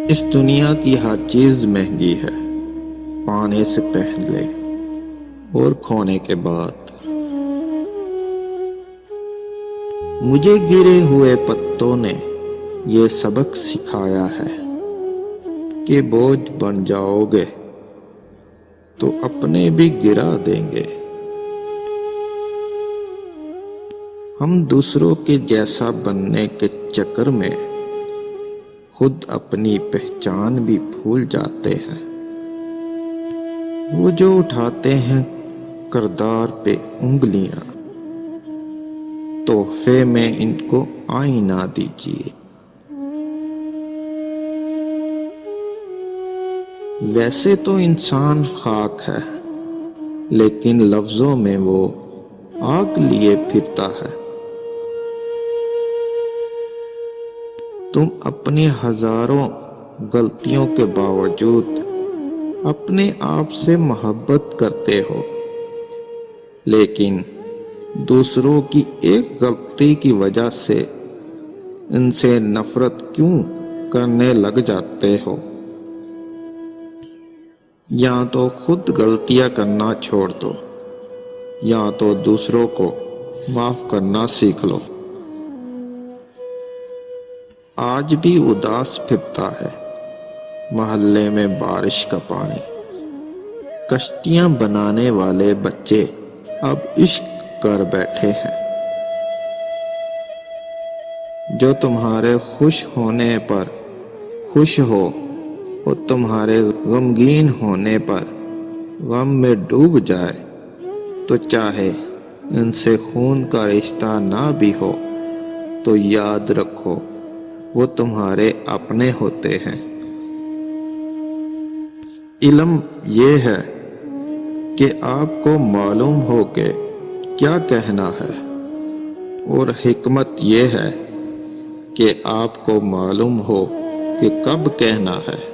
اس دنیا کی ہر چیز مہنگی ہے، پانے سے پہلے اور کھونے کے بعد۔ مجھے گرے ہوئے پتوں نے یہ سبق سکھایا ہے کہ بوجھ بن جاؤ گے تو اپنے بھی گرا دیں گے۔ ہم دوسروں کے جیسا بننے کے چکر میں خود اپنی پہچان بھی بھول جاتے ہیں۔ وہ جو اٹھاتے ہیں کردار پہ انگلیاں، تحفے میں ان کو آئینہ دیجیے۔ ویسے تو انسان خاک ہے، لیکن لفظوں میں وہ آگ لیے پھرتا ہے۔ تم اپنی ہزاروں غلطیوں کے باوجود اپنے آپ سے محبت کرتے ہو، لیکن دوسروں کی ایک غلطی کی وجہ سے ان سے نفرت کیوں کرنے لگ جاتے ہو؟ یا تو خود غلطیاں کرنا چھوڑ دو، یا تو دوسروں کو معاف کرنا سیکھ لو۔ آج بھی اداس پھرتا ہے محلے میں بارش کا پانی۔ کشتیاں بنانے والے بچے اب عشق کر بیٹھے ہیں۔ جو تمہارے خوش ہونے پر خوش ہو اور تمہارے غمگین ہونے پر غم میں ڈوب جائے، تو چاہے ان سے خون کا رشتہ نہ بھی ہو تو یاد رکھو وہ تمہارے اپنے ہوتے ہیں۔ علم یہ ہے کہ آپ کو معلوم ہو کہ کیا کہنا ہے، اور حکمت یہ ہے کہ آپ کو معلوم ہو کہ کب کہنا ہے۔